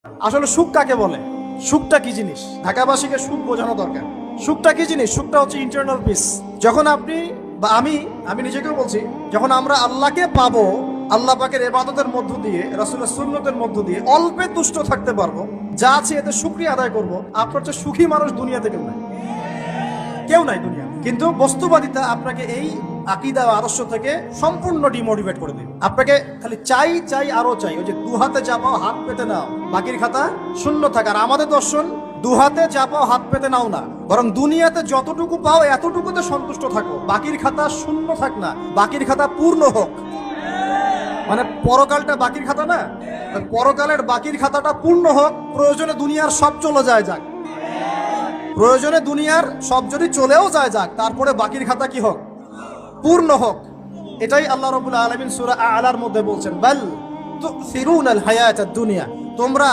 আসলে সুখ কাকে বলে? সুখটা কি জিনিস? ঢাকাবাসীকে সুখ বোঝানো দরকার। সুখটা কি জিনিস? সুখটা হচ্ছে ইন্টারনাল পিস। যখন আপনি বা আমি নিজেকেও বলছি, যখন আমরা আল্লাহকে পাবো, আল্লাহ পাকের ইবাদতের মধ্য দিয়ে, রাসূলের সুন্নতের মধ্য দিয়ে অল্পে তুষ্ট থাকতে পারবো, যা আছে এতে শুকরিয়া আদায় করবো, আপনার চেয়ে সুখী মানুষ দুনিয়াতে কেউ নাই দুনিয়া। কিন্তু বস্তুবাদিতা আপনাকে এই আকীদা বা আদর্শ থেকে সম্পূর্ণ ডিমোটিভেট করে দেবে। আপনাকে খালি চাই চাই আরো চাই। ওই যে দু হাতে চাপাও হাত পেতে নাও, বাকির খাতা শূন্য থাকে। আর আমাদের দর্শন, দু হাতে চাপাও হাত পেতে নাও না, বরং দুনিয়াতে যতটুকু পাও এতটুকুতে সন্তুষ্ট থাকো, বাকির খাতা শূন্য থাক না, বাকির খাতা পূর্ণ হোক। মানে পরকালটা বাকির খাতা না, পরকালের বাকির খাতাটা পূর্ণ হোক। প্রয়োজনে দুনিয়ার সব চলে যায় যাক, প্রয়োজনে দুনিয়ার সব যদি চলেও যায় যাক, তারপরে বাকির খাতা কি হোক? পূর্ণ হোক। এটাই আল্লাহ রাব্বুল আলামিন সূরা আ'লার মধ্যে বলছেন, বাল তুসিরুনাল হায়াতাদ দুনিয়া, তোমরা